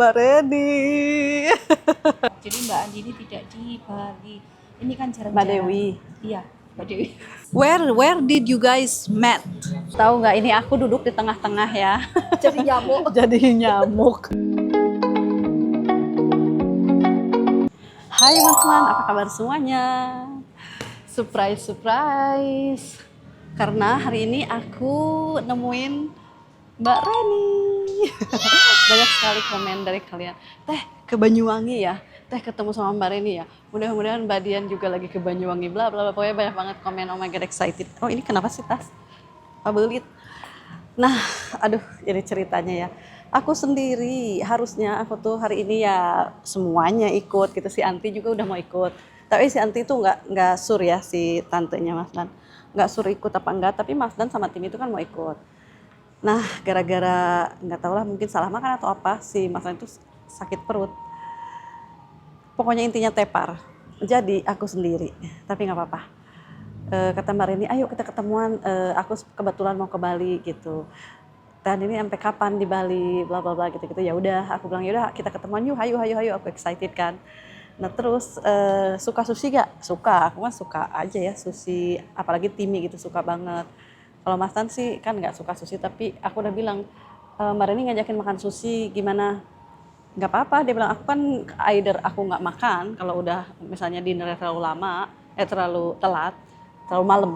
Mbak Reni. Jadi Mbak Andini tidak di Bali. Ini kan jarang-jarang. Mbak Dewi. Iya, Mbak Dewi. Where did you guys met? Tahu nggak, ini aku duduk di tengah-tengah ya. Jadi nyamuk. Jadi nyamuk. Hai teman-teman, apa kabar semuanya? Surprise. Karena hari ini aku nemuin Mbak Reni. Banyak sekali komen dari kalian. Teh ke Banyuwangi ya? Teh ketemu sama Mbak Reni ya? Mudah-mudahan Mbak Dian juga lagi ke Banyuwangi. Bla bla bla. Pokoknya banyak banget komen. Oh my god, excited. Oh ini kenapa sih tas? Pabelit. Nah, aduh, ini ceritanya ya. Aku sendiri, harusnya aku tuh hari ini ya semuanya ikut gitu. Si Anti juga udah mau ikut. Tapi si Anti tuh nggak sur ya, si tantenya Mas Dan. Nggak sur ikut apa enggak, tapi Mas Dan sama tim itu kan mau ikut. Nah, gara-gara nggak tahu lah, mungkin salah makan atau apa, si Mas Dan itu sakit perut. Pokoknya intinya tepar. Jadi aku sendiri, tapi nggak apa-apa. Kata Mbak Reni, ayo kita ketemuan, aku kebetulan mau ke Bali gitu. Dan ini sampai kapan di Bali, bla bla bla gitu-gitu. Ya udah, aku bilang ya udah kita ketemuan yuk, hayu, aku excited kan. Nah terus suka sushi gak? Suka, aku mah suka aja ya sushi, apalagi Timi gitu, suka banget. Kalau Mas Tan sih kan nggak suka sushi, tapi aku udah bilang, Mbak Reni ngajakin makan sushi gimana? Nggak apa-apa, dia bilang aku kan either aku nggak makan kalau udah misalnya dinner terlalu lama, terlalu telat, terlalu malam.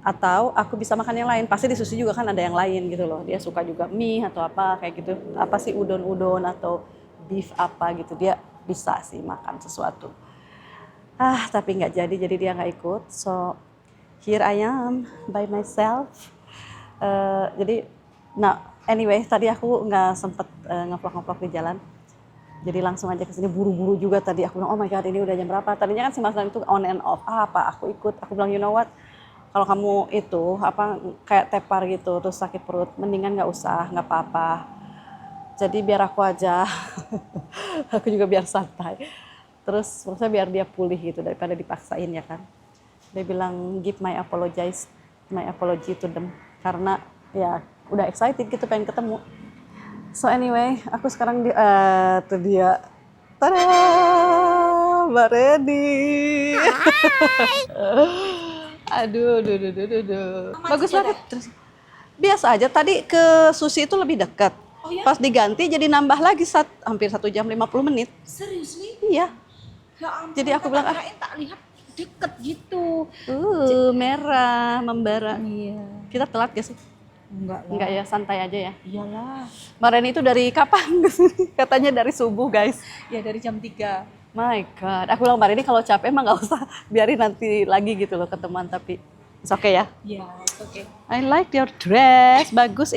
Atau aku bisa makan yang lain, pasti di sushi juga kan ada yang lain gitu loh. Dia suka juga mie atau apa kayak gitu, apa sih udon-udon atau beef apa gitu, dia bisa sih makan sesuatu. Tapi nggak jadi dia nggak ikut. So here I am by myself. Jadi, nah anyway tadi aku nggak sempet ngevlog di jalan. Jadi langsung aja ke sini, buru-buru juga tadi. Aku bilang, oh my god, ini udah jam berapa? Tadinya kan si Mas Dan itu on and off. Apa aku ikut? Aku bilang, you know what? Kalau kamu itu apa kayak tepar gitu, terus sakit perut, mendingan nggak usah, nggak apa-apa. Jadi biar aku aja. Aku juga biar santai. Terus maksudnya biar dia pulih gitu daripada dipaksain ya kan. Dia bilang give my apology to them, karena ya udah excited gitu pengen ketemu. So anyway, aku sekarang tuh dia. Tada, Mbak Reni. Aduh. Bagus banget. Terus, biasa aja, tadi ke sushi itu lebih dekat. Oh ya? Pas diganti jadi nambah lagi hampir 1 jam 50 menit. Serius nih? Iya. Ya ampun, Jadi aku bilang, tak lihat deket gitu. Merah, membara. Iya. Kita telat gak sih? Enggak lah. Enggak ya, santai aja ya. Iyalah. Mbak Reni itu dari kapan kesini? Katanya dari subuh guys. Ya dari jam 3. My God, aku bilang Mbak Reni kalau capek emang nggak usah, biarin nanti lagi gitu loh ketemuan, tapi it's okay ya. Ya, oke. I like your dress, bagus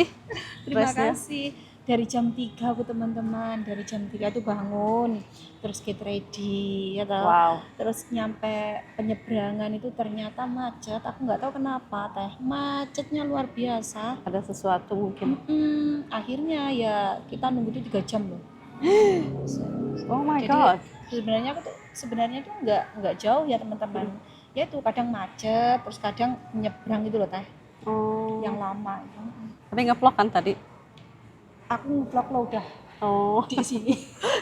Terima dressnya. kasih. Dari jam 3 aku teman-teman, dari jam 3 tuh bangun, terus get ready, ya toh. Wow. Terus nyampe penyeberangan itu ternyata macet, aku nggak tahu kenapa teh, macetnya luar biasa. Ada sesuatu mungkin. Akhirnya ya kita nunggu itu 3 jam loh. Oh my Jadi, God. sebenarnya tuh nggak jauh ya teman-teman. Ya itu kadang macet, terus kadang menyeberang gitu loh teh, Oh. yang lama. Tapi nge-vlog kan tadi? Aku nge-vlog lo udah Oh. di sini.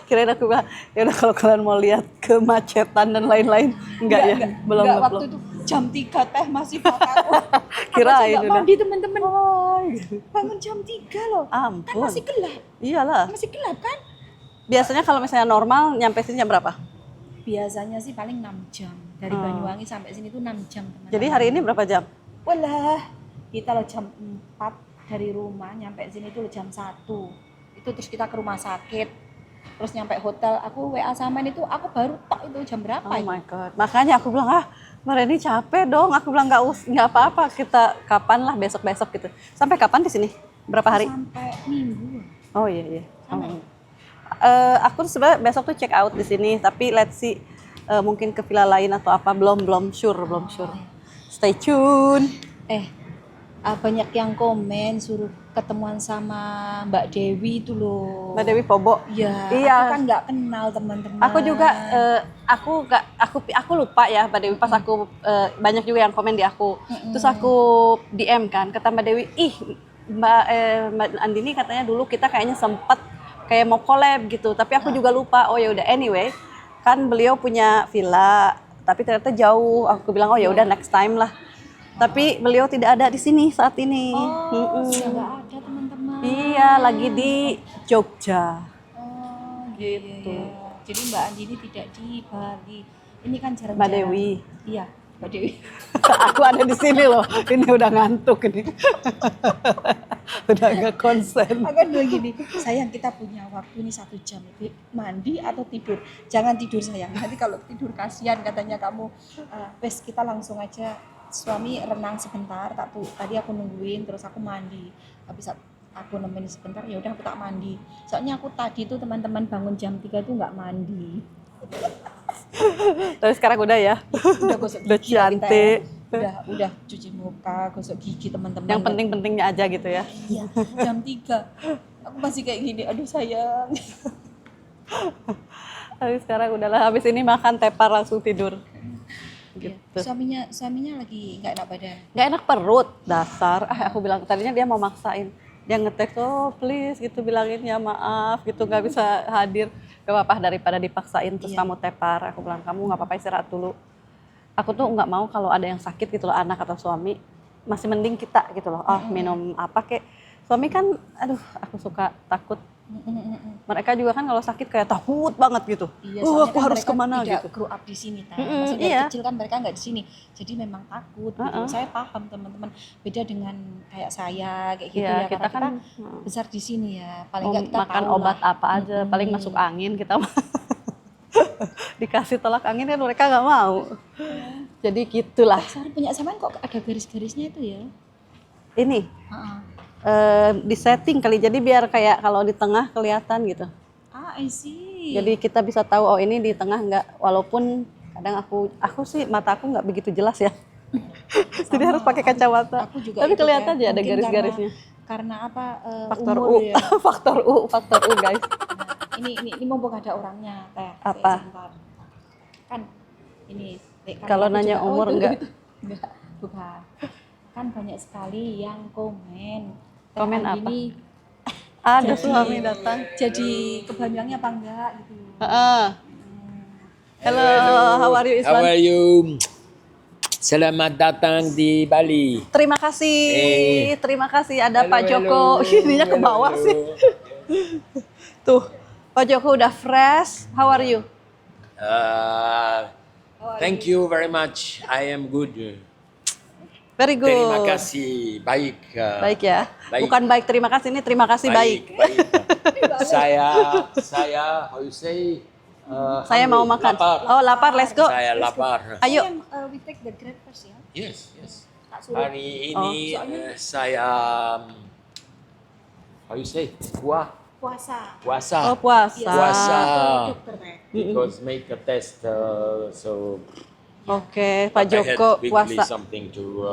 Kirain aku bilang, ya udah kalau kalian mau lihat kemacetan dan lain-lain, enggak ya? Belum Enggak, nge-vlog. waktu itu jam 3 teh masih pakai. Kirain nggak udah. mandi teman-teman. Oh, Bangun jam 3 loh. Kan ampun. masih gelap. Iyalah. Masih gelap kan? Biasanya kalau misalnya normal nyampe sini jam berapa? Biasanya sih paling 6 jam. Dari Banyuwangi sampai sini tuh 6 jam, teman-teman. Jadi hari ini berapa jam? Walah, kita lo jam 4 dari rumah, nyampe sini tuh jam 1. Itu terus kita ke rumah sakit. Terus nyampe hotel, aku WA sama itu, aku baru tok itu jam berapa Oh itu? my God. Makanya aku bilang, Mbak Reni capek dong. Aku bilang nggak apa-apa, kita kapan lah besok-besok gitu. Sampai kapan di sini? Berapa hari? Sampai Minggu. Oh iya. Sampai. Aku sebenarnya besok tuh check out di sini, tapi let's see, mungkin ke villa lain atau apa, belum sure. Stay tune. Banyak yang komen suruh ketemuan sama Mbak Dewi itu loh. Mbak Dewi Pobo. Iya. Iya. Aku kan nggak kenal teman-teman. Aku juga aku lupa ya Mbak Dewi, pas aku banyak juga yang komen di aku. Terus aku DM kan, kata Mbak Dewi, Mbak Andini katanya dulu kita kayaknya sempet kayak mau collab gitu, tapi aku juga lupa. Oh ya udah, anyway, kan beliau punya villa, tapi ternyata jauh. Aku bilang oh ya udah next time lah. Tapi beliau tidak ada di sini saat ini. Oh, sudah nggak ada teman-teman. Iya, lagi di Jogja. Oh, Gitu. iya. Jadi Mbak Andi ini tidak di Bali. Ini kan jarang-jarang. Mbak Dewi. Iya, Mbak Dewi. Aku ada di sini loh. Ini udah ngantuk ini. Udah gak konsen. Akan bilang gini, sayang kita punya waktu ini 1 jam, mandi atau tidur. Jangan tidur sayang. Nanti kalau tidur kasihan katanya kamu. Wes kita langsung aja. Suami renang sebentar. Tadi aku nungguin, terus aku mandi. Habis aku nemenin sebentar, ya udah aku tak mandi. Soalnya aku tadi tuh teman-teman bangun jam 3 tuh nggak mandi. Tapi sekarang udah ya. Udah gosok Udah gigi lah kita ya. cantik. Udah cuci muka, gosok gigi teman-teman. Yang penting-pentingnya aja gitu ya. Iya, jam 3. Aku masih kayak gini, aduh sayang. Tapi sekarang udahlah, habis ini makan tepar langsung tidur. Iya. Gitu. Suaminya lagi nggak enak badan. Gak enak perut, dasar. Aku bilang tadinya dia mau maksain. Dia nge-text, oh please gitu bilangin ya maaf gitu gak bisa hadir. Gak apa-apa daripada dipaksain terus Iya. kamu tepar. Aku bilang kamu gak apa-apa istirahat dulu. Aku tuh nggak mau kalau ada yang sakit gitu loh, anak atau suami. Masih mending kita gitu loh. Oh minum apa kek. Suami kan aduh aku suka takut. Mereka juga kan kalau sakit kayak takut banget gitu. Iya, Aku kan harus mereka kemana tidak gitu. grow up di sini kan. Mm-mm, Maksudnya dari iya. kecil kan mereka nggak di sini. Jadi memang takut gitu. Saya paham teman-teman. Beda dengan kayak saya kayak gitu Iya, ya. kita Karena kan kita besar di sini ya. Paling mau nggak kita makan tahu obat lah. apa aja, paling masuk angin kita mah. Dikasih tolak angin kan mereka nggak mau. Jadi gitulah. Sorry, punya samaan kok ada garis-garisnya itu ya. Ini Heeh. di setting kali, jadi biar kayak kalau di tengah kelihatan gitu. I see. Jadi kita bisa tahu oh ini di tengah nggak, walaupun kadang aku sih mata aku nggak begitu jelas ya. Jadi harus pakai kacamata. Aku juga Tapi itu kelihatan kan. aja ada Mungkin garis-garisnya. Karena apa? Faktor umur U, ya. faktor U guys. Ini mumpung ada orangnya teh. Apa? Sebentar. Kan ini. Kan Kalau aku nanya juga- umur itu, enggak? itu. Enggak, bukan. Kan banyak sekali yang komen. Teh Komen Andi apa? ini Ada jadi- suami datang. Jadi ke Banyuwangi apa enggak gitu. Heeh. Hello, how are you How Iswan? are you? Selamat datang di Bali. Terima kasih, terima kasih ada Pak Joko. Ininya ke bawah sih. Tuh, Pak Joko udah fresh. How are you? Thank you very much. I am good. Very good. Terima kasih. Baik. Baik ya. Baik. Bukan baik terima kasih, ini terima kasih baik. baik. saya, how you say? Saya mau hungry, makan. Lapar. Oh, lapar, let's go. Saya lapar. Ayo. We take the grab first ya. Yes, yes. Tak suruh. Hari ini saya, how you say? Puasa. Puasa. Oh, puasa. Puasa. Dokter teh. Because make a test, so Oke, Pak I had Joko quickly puasa. something to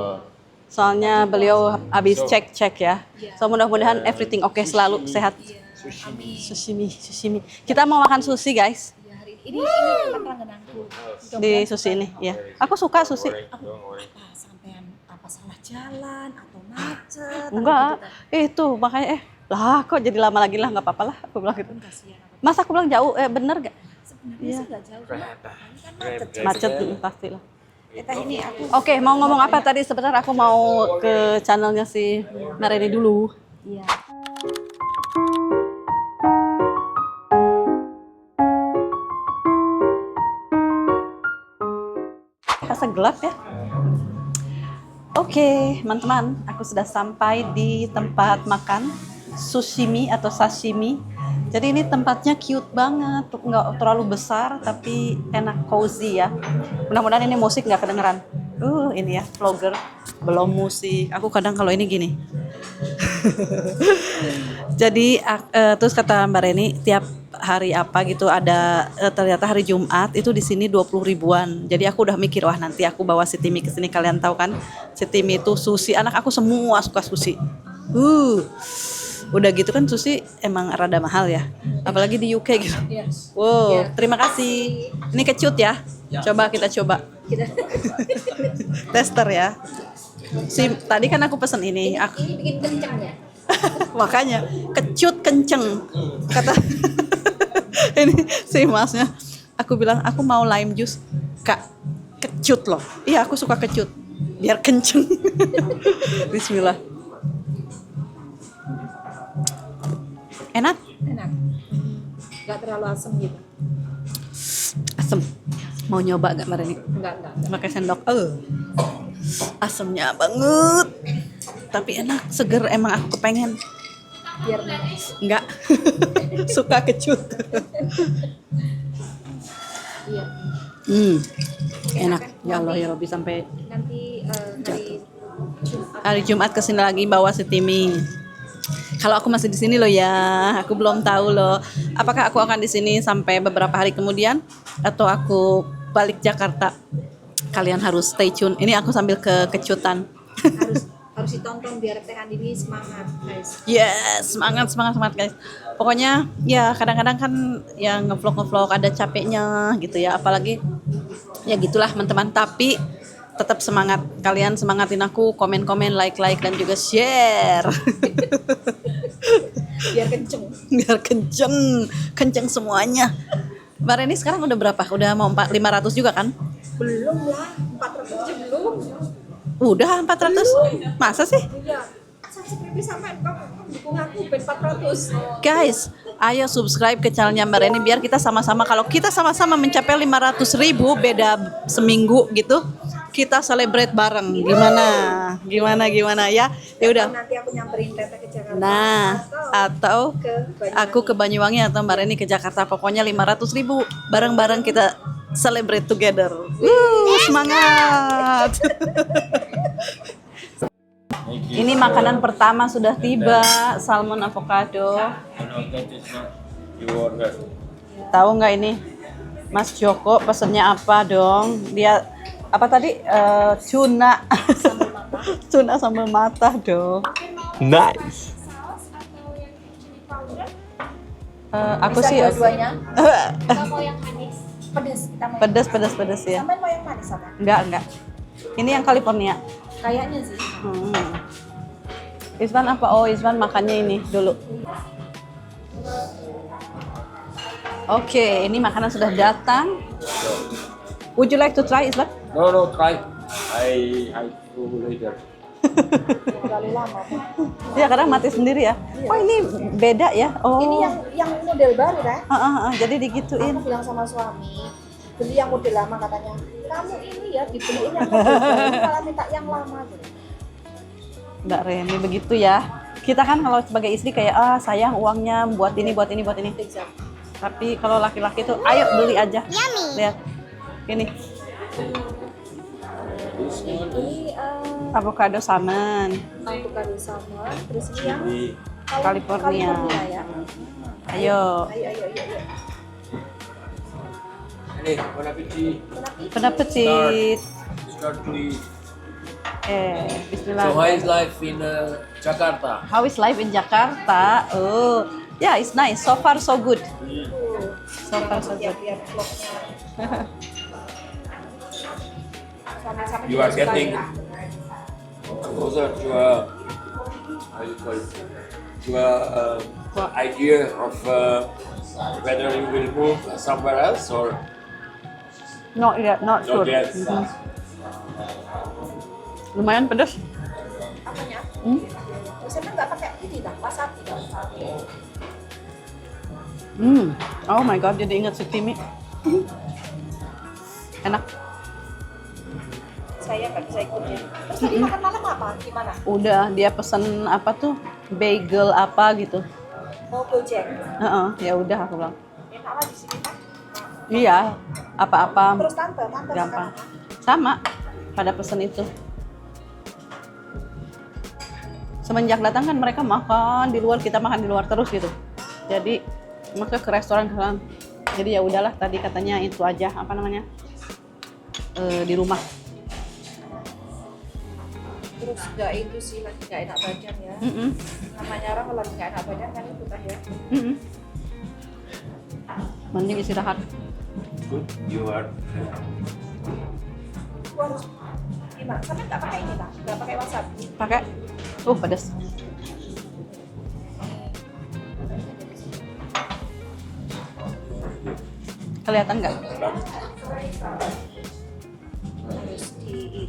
Soalnya beliau habis So- cek-cek ya. So mudah-mudahan everything oke, selalu sehat. sushi. Sushi. Kita mau makan sushi, guys. Ya, hari ini tempat langgananku. Di sushi ini, ya. Aku suka sushi. Don't worry. Apa sampean apa salah jalan atau macet? Enggak, itu makanya lah kok jadi lama lagi lah, nggak apa-apa lah, aku bilang gitu. Kasihan aku. Mas aku bilang jauh, bener gak? Sebenarnya sih nggak jauh, cuma ini kan macet. Macet pasti lah. Teh ini aku Oke, mau ngomong apa tadi? Sebentar aku mau ke channelnya si Mareni dulu. iya. Rasa gelap ya. Oke, teman-teman, aku sudah sampai di tempat makan sushimi atau sashimi. Jadi ini tempatnya cute banget, nggak terlalu besar tapi enak, cozy ya. Mudah-mudahan ini musik nggak kedengeran. Ini ya vlogger, belum musik. Aku kadang kalau ini gini. Jadi terus kata Mbak Reni tiap hari apa gitu ada ternyata hari Jumat itu di sini 20 ribuan. Jadi aku udah mikir wah nanti aku bawa si Timi ke sini, kalian tahu kan si Timi itu sushi, anak aku semua suka sushi. Udah gitu kan sushi emang rada mahal ya. Apalagi di UK gitu. Yes. Wow, terima kasih. Ini kecut ya. Coba kita coba. Tester ya. Tadi kan aku pesen ini. Ini bikin kencang ya. Makanya kecut kenceng kata ini si masnya. Aku bilang aku mau lime juice, Kak. Kecut loh. Iya, aku suka kecut. Biar kenceng. Bismillah. Enak? Enak. Nggak terlalu asam gitu. Asem. Mau nyoba gak Mbak Reni? Enggak. Pakai sendok. Asemnya banget. Tapi enak, seger, emang aku kepengen. Biar manis. Enggak. Suka kecut. Iya. Enak. Ya Allah ya Robbi, sampai Nanti hari Jumat. hari Jumat kesini lagi bawa si Timi. Kalau aku masih di sini loh ya, aku belum tahu loh. Apakah aku akan di sini sampai beberapa hari kemudian atau aku balik Jakarta? Kalian harus stay tune. Ini aku sambil kekecutan. harus ditonton biar Teh Andini semangat, guys. Yes, semangat guys. Pokoknya ya kadang-kadang kan yang ngevlog ada capeknya gitu ya, apalagi ya gitulah teman-teman. Tapi tetap semangat. Kalian semangatin aku, komen-komen, like dan juga share. Biar kenceng. Biar kenceng semuanya. Mbak Reni sekarang udah berapa? Udah mau 500 juga kan? Belum lah, 400 aja belum. Udah 400? Masa sih? Iya. Subscribe sampai kamu dukung aku ben 400. Guys, ayo subscribe ke channelnya Mbak Reni biar kita sama-sama, kalau kita sama-sama mencapai 500.000 beda seminggu gitu, kita celebrate bareng. Gimana ya? Ya udah. Nanti aku nyamperin Teteh ke Jakarta. Nah, atau ke Banyuwangi. aku ke Banyuwangi atau Mbak Reni ke Jakarta. Pokoknya 500.000 bareng-bareng kita celebrate together. Semangat. Ini makanan pertama sudah tiba, salmon avocado. Tahu nggak ini? Mas Joko pesennya apa dong? Dia apa tadi? Tuna. Tuna sambal mata dong. Nice. Aku Bisa sih dua-duanya. Kita mau yang manis. Pedas, kita mau pedas ya. Sampai mau yang manis apa? Enggak. Ini yang California. Kayaknya sih. Iswan apa? Oh, Iswan makannya ini dulu. Oke, ini makanan sudah datang. Would you like to try, Iswan? No, try. I go later. Terlalu lama. Ya, kadang mati sendiri ya. Oh, ini beda ya. Oh. Ini yang model baru kan? Jadi digituin. Aku bilang sama suami, beli yang model lama katanya. Kamu ini ya dibeliin yang model baru, malah minta yang lama gitu. Mbak Reni begitu ya. Kita kan kalau sebagai istri kayak sayang uangnya buat ini. Tapi kalau laki-laki tuh ayo beli aja. Lihat. Ini Ini avocado salmon. avocado salmon, terus ini yang California. ya. Ayo. Ayo. Allez, bon appétit. Bon appetit. Start to eat. Bismillah. So how is life in Jakarta? How is life in Jakarta? Oh, yeah, it's nice. So far so good. So far so good. Biar vlognya. Sama-sama You are juga suka getting ya. closer to how you call it, to idea of whether you will move somewhere else or Not yet, not sure. not yet. Lumayan pedas. Apanya? Biasanya nggak pakai ini dah, wasabi dah. Oh my god, jadi ingat si Timi. Enak. Saya nggak bisa ikutnya. Terus tadi makan malam apa? Gimana? Udah dia pesen apa tuh? Bagel apa gitu. Mau Gojek? Ya udah aku bilang. Enak lah di sini kan? Iya, apa-apa Terus tante gampang. makan apa? Sama pada pesen itu. Semenjak datang kan mereka makan di luar, kita makan di luar terus gitu. Jadi maka ke restoran kan. Jadi ya udahlah, tadi katanya itu aja apa namanya? Di rumah. Terus nggak itu sih, lagi nggak enak badan ya. Namanya orang kalau lagi nggak enak badan kan itu kan ya. Mending istirahat. Good, you are. Aku harus gimana? Sampai nggak pakai ini lah, nggak pakai wasabi. Pakai. Pedas. Kelihatan nggak? Harus di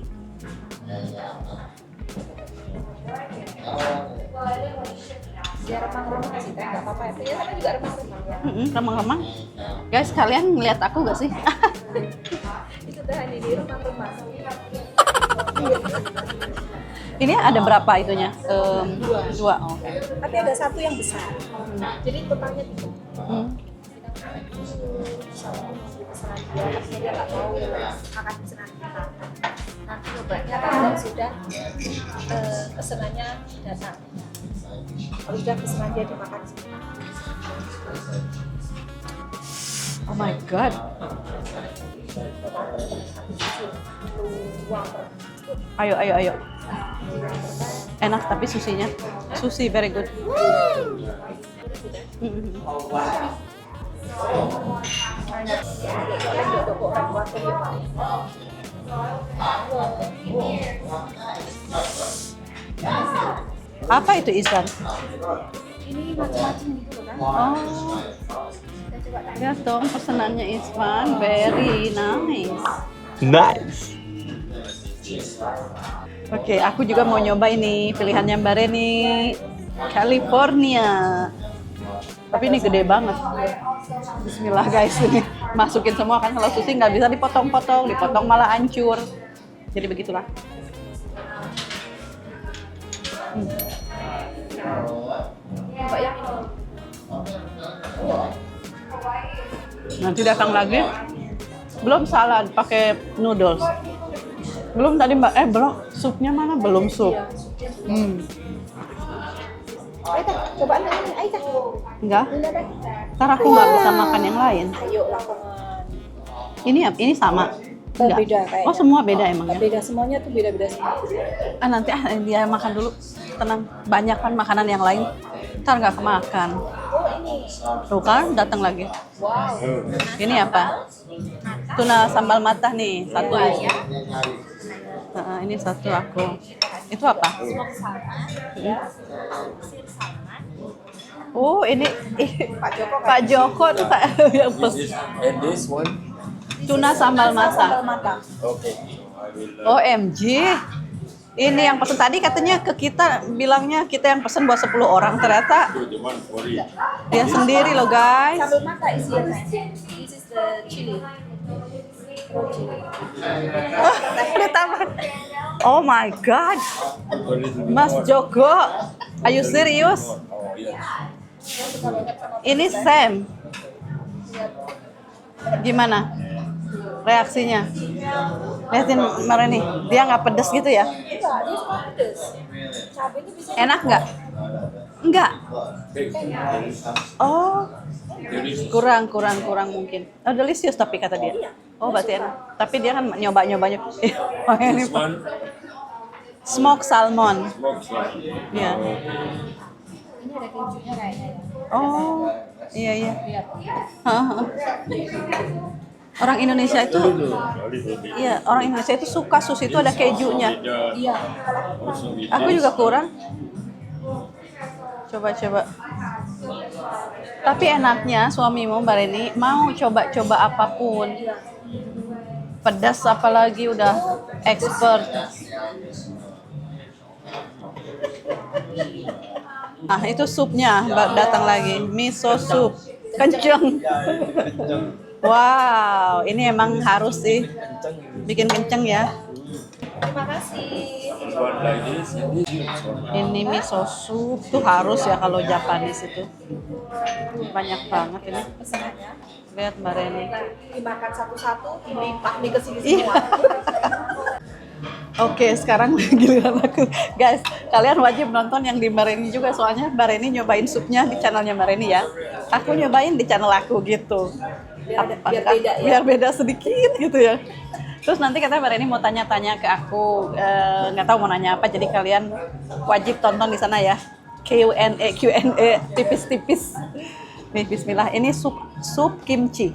biar remang-remang sih teh, nggak apa-apa ya. Ternyata juga remang-remang ya. Remang-remang. Guys, kalian ngeliat aku nggak sih? Itu teh ini remang-remang. Ini ada berapa itunya? Dua. Oh. Tapi ada satu yang besar. Jadi totalnya 3. Pesanan dia, tapi dia nggak tahu akan pesanan kita. Nanti cobanya kalau sudah pesanannya datang. Kalau sudah pesanan dia dimakan semua. Oh my god. Ayo. Enak tapi susinya. Sushi very good. Apa itu Iswan? Ini macam-macam gitu kan. Oh, Kita coba tanya. lihat dong pesanannya Iswan, very nice. Nice. Oke, aku juga mau nyoba ini pilihannya Mbak Reni, California. Tapi ini gede banget. Bismillah guys, ini masukin semua kan, kalau sushi nggak bisa dipotong-potong, dipotong malah hancur. Jadi begitulah. Coba yang ini. Nanti datang lagi. Belum salad, pakai noodles. Belum tadi Mbak, belum. Supnya mana? Belum sup. Ayo teh, cobaan yang ini. Ayo teh. Enggak. Bunda teh. Ntar aku nggak bisa makan yang lain. Ayo lakukan. Ini sama? Enggak. Beda kayaknya. Oh, semua beda emang ya? Beda semuanya tuh beda-beda semua. Nanti dia makan dulu. Tenang, banyak kan makanan yang lain. Ntar nggak kemakan. Oh ini. Tuh kan, datang lagi. Wow. Ini apa? Tuna sambal matah nih, satu. Ini satu aku. Itu apa? Oh, ini Pak Joko tuh yang pesen. And this one? Tuna sambal Sambal matah. mata. Okay. I will. OMG. Ini yang pesen tadi katanya ke kita, bilangnya kita yang pesen buat 10 orang, ternyata Do the one for it. dia sendiri loh guys. Sambal mata isinya. This is the chili. Raw chili. Ditambah. Oh my god. A little bit Mas more. Joko, are you serious? Oh, yeah. Ini Sam. Gimana reaksinya? Lihatin kemarin nih, dia nggak pedes gitu ya? Enggak, dia suka pedes. Cabenya bisa. Enak nggak? Enggak. Big. Oh, Delicious. kurang mungkin. Oh, delicious tapi kata dia. Oh, berarti enak. Tapi dia kan nyoba-nyobanya. Ini This one, smoke salmon. smoked salmon. Iya. Ini ada kejunya kayaknya ya. Oh, iya. Lihat. Haha. Orang Indonesia itu, A little bit. iya, orang Indonesia itu suka sushi itu ada kejunya. Iya. Also with Aku this. juga kurang. Coba. Tapi enaknya suamimu Mbak Reni mau coba-coba apapun. Pedas apalagi udah expert. Nah, itu supnya datang lagi, miso soup. Kenceng. Wow, ini emang harus sih bikin kenceng ya. Terima kasih. This one like this, and this one. Ini miso soup tuh harus ya kalau Japanese itu. Banyak banget ini. Pesanannya. Lihat Mbak Reni. Dimakan satu-satu, dilimpah nih ke sini Iya. semua. Oke, sekarang giliran aku. Guys, kalian wajib nonton yang di Mbak Reni juga, soalnya Mbak Reni nyobain supnya di channelnya Mbak Reni ya. Aku nyobain di channel aku gitu. Biar beda ya. Biar beda sedikit gitu ya. Terus nanti katanya Mbak Reni mau tanya-tanya ke aku, nggak tahu mau nanya apa, jadi kalian wajib tonton di sana ya. Q&A tipis-tipis. Nih, bismillah. Ini sup kimchi.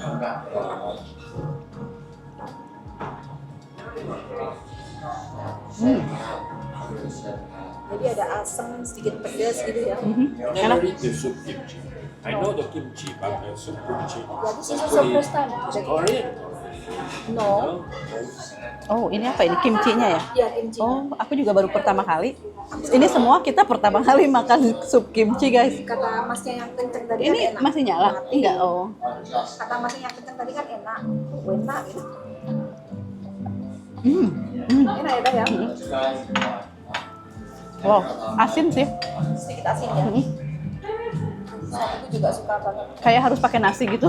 Jadi ada asam, sedikit pedas gitu ya. I never eat the soup kimchi. I know the kimchi, but the soup kimchi. Yeah, this is That's also first time. It's Korean. No. Oh, ini apa ini kimchi-nya ya? Ya, kimchi. Oh, aku juga baru pertama kali. Ini semua kita pertama kali makan sup kimchi, guys. Kata masnya yang kenceng tadi Ini kan enak. masih nyala? Mati. Enggak, oh. Kata masnya yang kenceng tadi kan enak. Enak gitu. Enak ya, Teh ya? Wow, asin sih. Sedikit asin ya. Aku juga suka banget. Kayak harus pakai nasi gitu.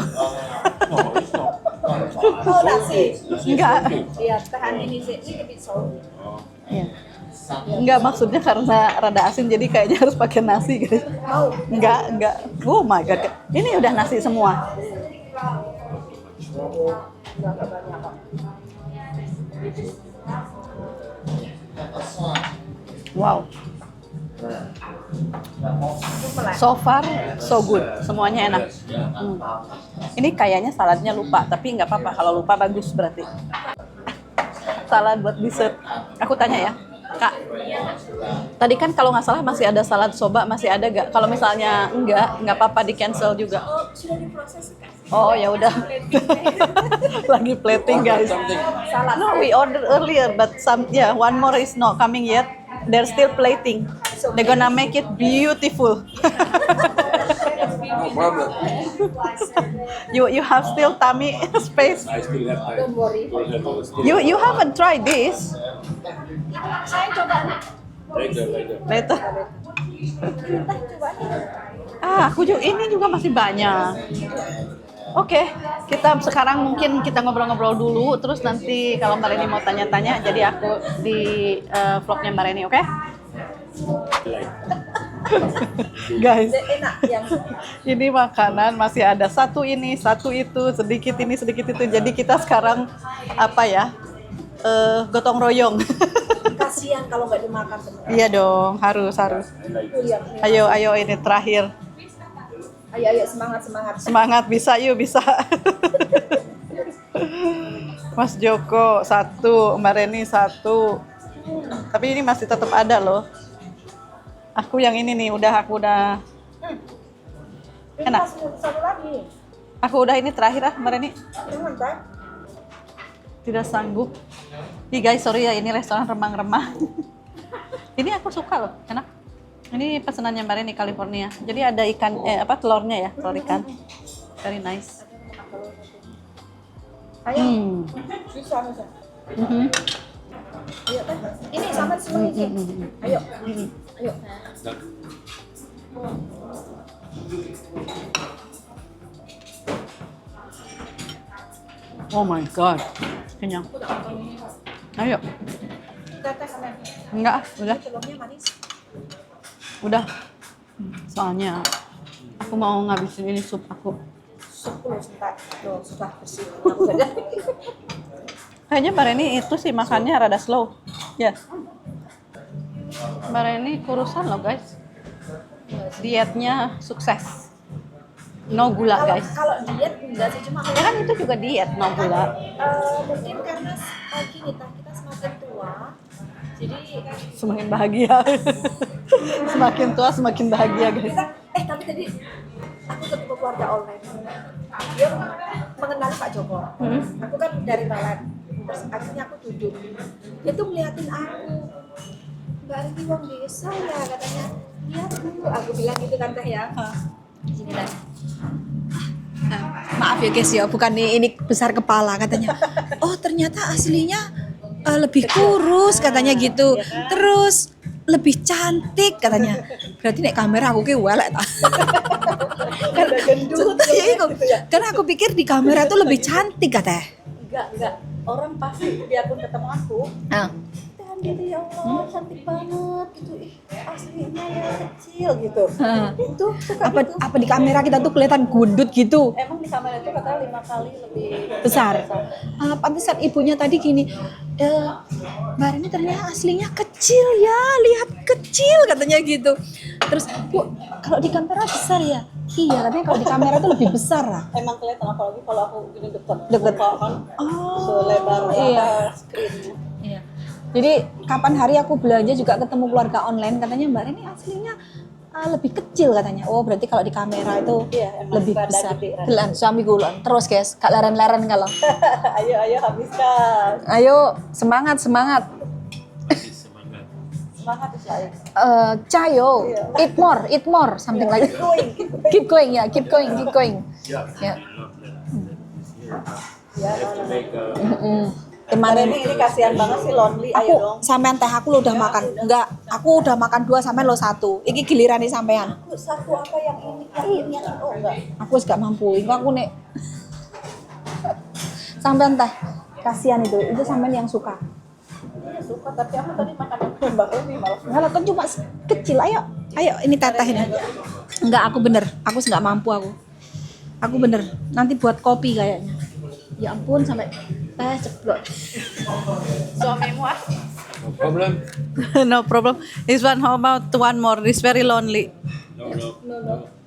No, it's not. Oh, nasi. Enggak. Iya, Teh ini sih ini lebih salty. Iya. Enggak, maksudnya karena rada asin jadi kayaknya harus pakai nasi, guys. Mau? Enggak. Oh my god. Ini udah nasi semua. Enggak banyak kok. Wow. So far so good, semuanya enak. Ini kayaknya saladnya lupa, tapi nggak apa-apa kalau lupa bagus berarti. Salad buat dessert. Aku tanya ya, Kak. Tadi kan kalau nggak salah masih ada salad soba, masih ada nggak? Kalau misalnya nggak apa-apa di cancel juga. Oh, sudah diproses kan? Oh ya udah. Lagi plating guys. Salah. No, we ordered earlier, but one more is not coming yet. They're still plating. They're gonna make it beautiful. No problem. You have still tummy space. I still have time. Don't worry. You haven't tried this Saya coba nih. Later. later. Teh coba nih. Aku juga ini juga masih banyak. Oke, kita sekarang mungkin kita ngobrol-ngobrol dulu, terus nanti kalau Mbak Reni mau tanya-tanya, jadi aku di vlognya Mbak Reni, oke? Guys, Enak yang ini makanan masih ada satu ini, satu itu, sedikit ini, sedikit itu. Jadi kita sekarang apa ya? Gotong royong. kasihan kalau nggak dimakan beneran. Iya dong, harus. Iya. Ayo ini terakhir. Ayo semangat. Semangat, bisa yuk, bisa. Mas Joko satu, Mbak Reni satu. Tapi ini masih tetap ada loh. Aku yang ini nih, aku udah Ini enak. masih satu lagi. Aku udah ini terakhir Mbak Reni. Jangan, Teh. Tidak sanggup. Ih guys, sorry ya, ini restoran remang-remang. Ini aku suka loh, enak. Ini pesanannya Mbak Reni California. Jadi ada ikan, telurnya ya, telur ikan. Very nice. Ayo. Bisa. Mhm. Ayo, Teh. Ini sama semuanya. Ayo. Oh my god, kenyang. Ayo. Teh sama. Enggak, udah. Telurnya manis. Udah. Soalnya aku mau ngabisin ini sup aku. 10 sebentar. Tuh, sudah bersih. Kayaknya Mbak Reni itu sih makannya rada slow. Ya. Mbak Reni kurusan loh guys. Dietnya sukses. No gula guys. Kalau diet enggak sih, cuma Ya kan itu juga diet, no gula. mungkin karena gini, kita semakin tua, jadi Semakin bahagia. Semakin tua semakin bahagia guys. kita tapi tadi aku ketemu keluarga online, dia mengenali Pak Joko. Aku kan dari Thailand, terus akhirnya aku duduk, dia tuh ngeliatin aku, Mbak Reni wong desa ya, katanya. Iya Bu, aku bilang gitu kan Teh ya. Sini Teh. Maaf ya guys ya, bukan ini besar kepala katanya. Oh ternyata aslinya lebih kurus katanya gitu. Terus lebih cantik katanya. Berarti nek kamera aku ki welek ta. Karena aku pikir di kamera tuh lebih cantik katanya. Enggak. Orang pasti biarpun ketemu aku, gitu ya Allah cantik banget gitu, aslinya ya kecil gitu. Itu suka gitu. Apa di kamera kita tuh kelihatan gundut gitu. Emang di kamera itu katanya 5 kali lebih Besar. Pantesan ibunya tadi gini, Mbak Reni ternyata aslinya kecil ya, lihat kecil katanya gitu. Terus Bu, kalau di kamera besar ya? Iya, katanya kalau di kamera tuh lebih besar lah. Emang kelihatan, apalagi kalau aku gini deket kan. Oh, Selebar iya. screen. Iya. Jadi kapan hari aku belanja juga ketemu keluarga online, katanya Mbak Reni aslinya lebih kecil katanya. Oh berarti kalau di kamera itu Iya, emang lebih rada besar. gede, rada. Gelan suami gulon. Terus guys, kak laren-laren kalau. Ayo habiskan. Ayo semangat semangat. Habis semangat. Semangat Ismail. Cayo, eat more, something like that. Keep going ya, keep going. Yeah, Yeah. I love that. You have to make a Teman Ini kasihan banget sih lonely. Ayo dong. aku sampean teh aku lo udah makan. Enggak, aku udah makan 2 sampean lo 1. Iki giliran nih sampean. Satu apa yang ini? Yang ini yang oh enggak. Aku wis gak mampu. Iku aku nek sampean teh. Kasihan itu sampean yang suka. Iya suka tapi aku tadi makan yang Mbak Umi malah. Kalau kan cuma kecil, ayo ini teteh ini. Enggak, aku bener. Aku nggak mampu aku. Aku bener. Nanti buat kopi kayaknya. Ya ampun sampai teh ceplok. Suamimu ah? no problem. No problem. This one, how about one more? This very lonely. No.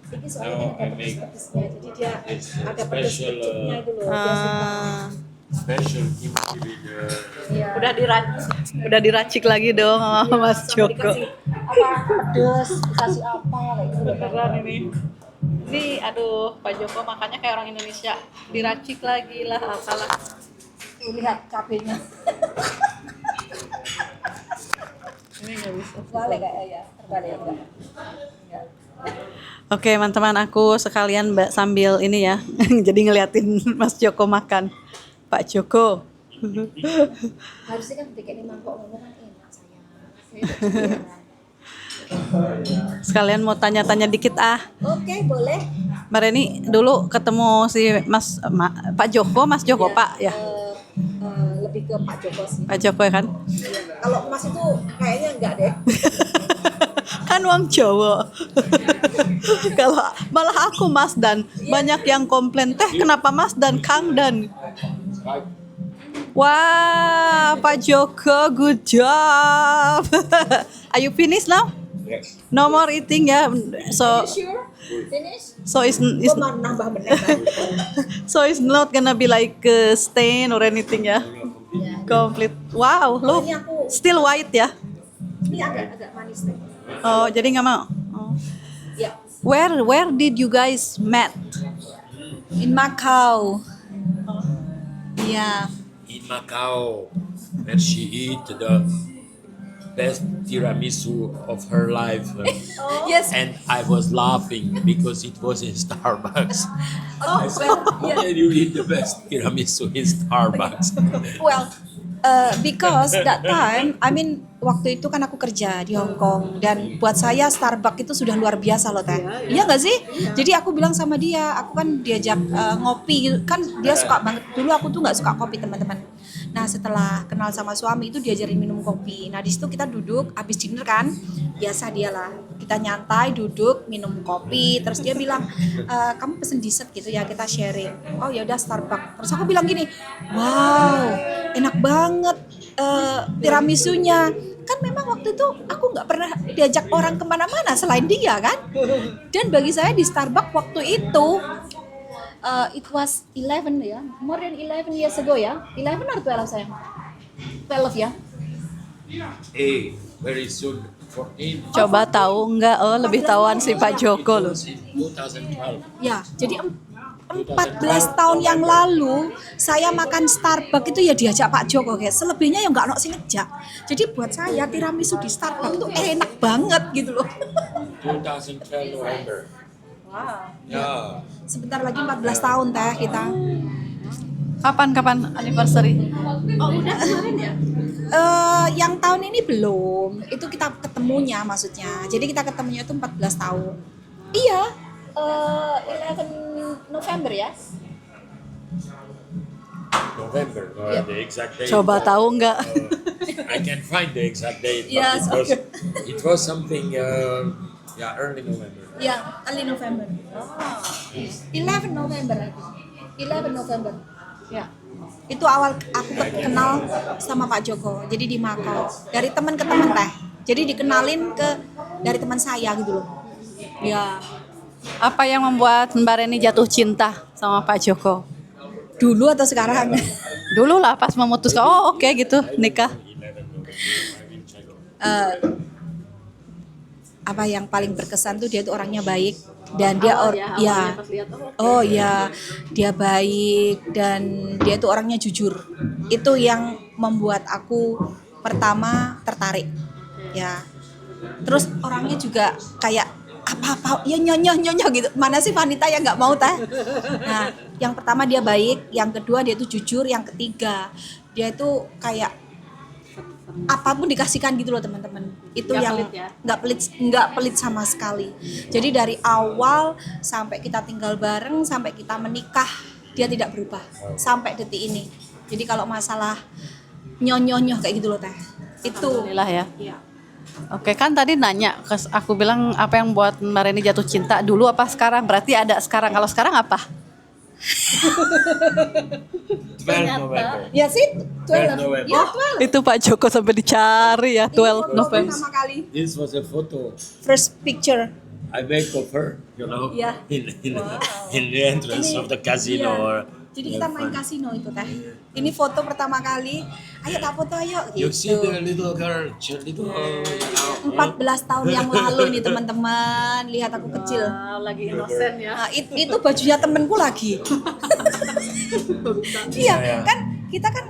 Ini No, I make pedesnya. Jadi dia it's ada pedes special, sedikitnya itu loh. Dia suka. special kimchi with Iya. Udah diracik lagi dong sama Mas Sama Joko. dikasih apa pedes, dikasih apa kayak gitu. Beneran ini. Ini aduh Pak Joko makannya kayak orang Indonesia. Diracik lagi lah apalah. Tuh, lihat cabenya. Ini nggak bisa. Terbalik kayak ya, terbalik enggak. Enggak. Oke teman-teman aku sekalian sambil ini ya. Jadi ngeliatin Mas Joko makan. Pak Joko. Harusnya kan ketika ini mangkok ngomong kan enak sayang. Sekalian mau tanya-tanya dikit ah. Oke, boleh. Mbak Reni dulu ketemu si Pak Joko, Mas Joko Pak ya. Lebih ke Pak Joko sih. Pak Joko ya kan. Kalau Mas itu kayaknya enggak deh. Kan uang Jawa. Kalau malah aku Mas Dan, banyak yang komplain teh kenapa Mas Dan Kang Dan. Wah, Pak Joko, good job. Are you finished now? yes. No more eating ya. So Sure? Finish? so it's Kok mau nambah bener? so it's not gonna be like stain or anything ya. Complete. Wow, look. Ini aku Still white ya. ini agak manis nih. Oh, jadi nggak mau. Oh. Ya. Where did you guys met? In Macau. Yeah. In Macau, where she eat the best tiramisu of her life. Yes. And I was laughing because it was in Starbucks. Oh, well, How can you eat the best tiramisu in Starbucks? well, because that time, I mean waktu itu kan aku kerja di Hong Kong dan buat saya Starbucks itu sudah luar biasa loh teh. Iya nggak sih? Jadi aku bilang sama dia, aku kan diajak ngopi gitu. Kan dia suka banget. Dulu aku tuh nggak suka kopi teman-teman. Nah setelah kenal sama suami itu diajarin minum kopi. Nah di situ kita duduk habis dinner kan, biasa dia lah. Kita nyantai duduk minum kopi. Terus dia bilang, kamu pesen dessert gitu ya kita sharing. Oh ya udah Starbucks. Terus aku bilang gini, wow enak banget tiramisunya. Kan memang waktu itu aku nggak pernah diajak orang kemana-mana selain dia kan. Dan bagi saya di Starbucks waktu itu it was 11 ya, more than 11 years ago ya, 11 or 12 sayang, 12 ya. Hey, very soon 14. Coba tahu nggak? Oh, lebih tahuan si Pak Joko loh. In 2012. Ya, jadi 14 tahun yang lalu saya makan Starbucks itu ya diajak Pak Joko guys. Selebihnya ya nggak ono sing ngejak. Jadi buat saya tiramisu di Starbucks itu enak banget gitu loh. 2012 November. Wow. Yeah. Sebentar lagi 14 tahun teh kita. Kapan anniversary? Oh udah kemarin ya? Yang tahun ini belum. Itu kita ketemunya maksudnya. Jadi kita ketemunya itu 14 tahun. Iya. 11 November ya. November, the exact date. Coba tahu nggak? I can find the exact date, but Yes, it was something, early November. Ya, early November. 11 November lagi. 11 November. Ya. Itu awal aku kenal sama Pak Joko. Jadi di Macau. Dari teman ke teman teh. Jadi dikenalin dari teman saya gitu loh. Ya. Apa yang membuat Mbak Reni jatuh cinta sama Pak Joko? Dulu atau sekarang? Dulu lah pas memutuskan, oh oke gitu nikah. 11 November, I will check. apa yang paling berkesan tuh dia tuh orangnya baik dan dia Awalnya pas lihat, oh ya, dia baik dan dia tuh orangnya jujur. Itu yang membuat aku pertama tertarik. Ya. Terus orangnya juga kayak apa-apa ya nyonya gitu. Mana sih wanita yang nggak mau teh? Nah, yang pertama dia baik, yang kedua dia tuh jujur, yang ketiga dia itu kayak apapun dikasihkan gitu loh teman-teman. Itu Nggak yang pelit ya? nggak pelit sama sekali. Jadi dari awal sampai kita tinggal bareng sampai kita menikah dia tidak berubah sampai detik ini. Jadi kalau masalah nyonyoh kayak gitu loh teh. Itu Alhamdulillah ya. iya. Oke, kan tadi nanya, aku bilang apa yang buat Mbak Reni jatuh cinta dulu apa sekarang? Berarti ada sekarang. Kalau sekarang apa? 12 November. Ya sih, 12. 12 November. Ya, Itu Pak Joko sampai dicari ya, 12 November. pertama kali This was a photo first picture. I make of her, you know, Yeah. in the entrance of the casino. Iya. Or, Jadi kita main kasino itu teh. Ini foto pertama kali. Ayo tak foto ayo you see gitu. the little girl, little. 14 tahun yang lalu nih teman-teman. Lihat aku kecil. Lagi inosen ya. Nah, itu bajunya temenku lagi. Iya, kan kita kan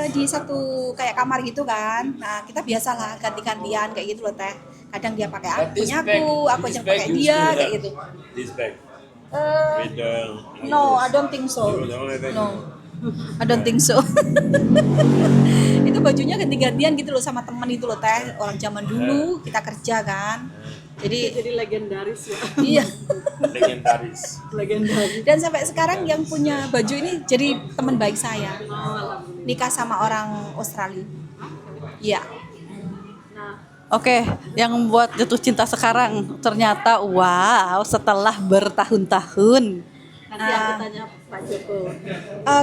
di satu kayak kamar gitu kan. Nah, kita biasalah ganti-gantian kayak gitu loh teh. Kadang dia pakai But this punya bag, aku this aja bag pakai you dia still kayak have. gitu. This bag Eh, with the. no, I don't think so. You don't have it? No, I don't think so. Itu bajunya ganti-gantian gitu loh sama temen itu loh teh. Orang zaman dulu kita kerja kan. Jadi legendaris ya. iya. Legendaris. Legendaris. Dan sampai sekarang yang punya baju ini jadi teman baik saya. Nikah sama orang Australia. Iya. Oke, yang membuat jatuh cinta sekarang ternyata wow setelah bertahun-tahun. Nanti aku tanya Pak Joko.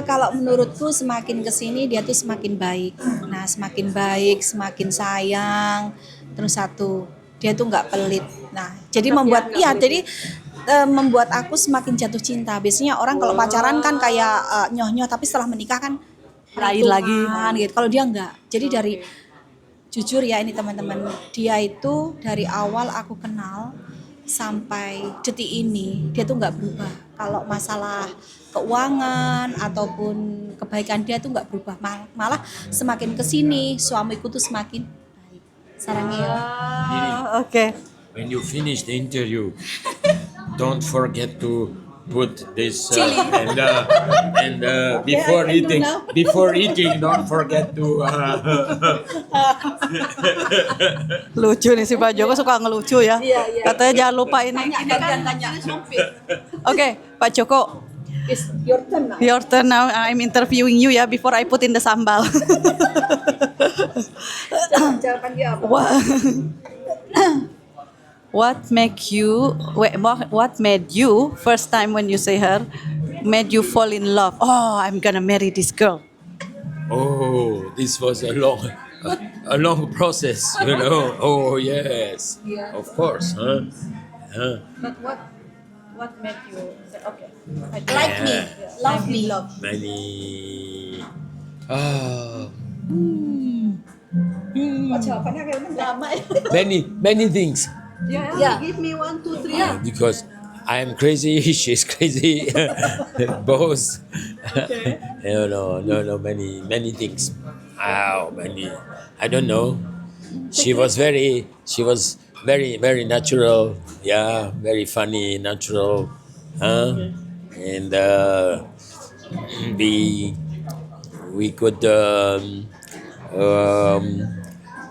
Kalau menurutku semakin kesini dia tuh semakin baik. Nah, semakin baik, semakin sayang. Terus satu, dia tuh nggak pelit. Nah, jadi membuat jadi membuat aku semakin jatuh cinta. Biasanya orang kalau pacaran kan kayak nyoh-nyoh, tapi setelah menikah kan Lain lagi. gitu. Kalau dia enggak. Jadi dari jujur ya ini teman-teman, dia itu dari awal aku kenal sampai detik ini dia tuh nggak berubah. Kalau masalah keuangan ataupun kebaikan dia tuh nggak berubah. Malah semakin kesini suamiku tuh semakin baik. Sarangnya ya. Oke. When you finish the interview, don't forget to put this Chili. and before I can do eating. now. Before eating, don't forget to. Lucu nih si Pak Joko suka ngelucu ya. Iya. Katanya jangan lupa ini. Tanya. Oke, Pak Joko, It's your turn now. your turn now. I'm interviewing you ya before I put in the sambal. Jawaban dia apa? What made you first time when you say her made you fall in love? Oh, I'm gonna marry this girl. Oh, this was a long process, you know. Oh yes, Yeah. of course, huh? But what made you say okay? Like me, love me, love. Many. Kok jawabannya kayaknya lama ya? Many things. Yeah. Give me 1, 2, 3. Because I am crazy, she's crazy, both. No, many things. Many. I don't know. She was very, very natural. Yeah, very funny, natural. And we could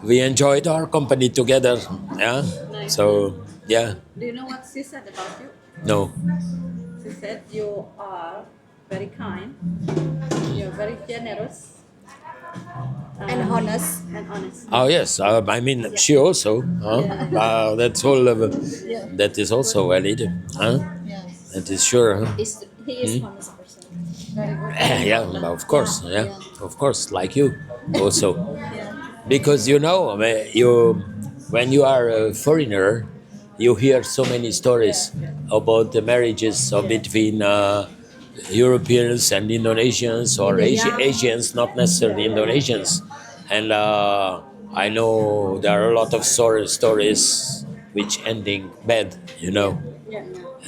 we enjoyed our company together. Yeah. So yeah. Do you know what she said about you? No. She said you are very kind, you're very generous, And honest. and honest. Oh yes. I mean, she also. That's all. That is also valid. Yes. That is sure. He is honest person. Very good. Yeah. Of course. Yeah. Of course. Like you, also. Because you know, when you are a foreigner, you hear so many stories about the marriages between Europeans and Indonesians, or Asians, not necessarily Indonesians. And I know there are a lot of stories which ending bad, you know.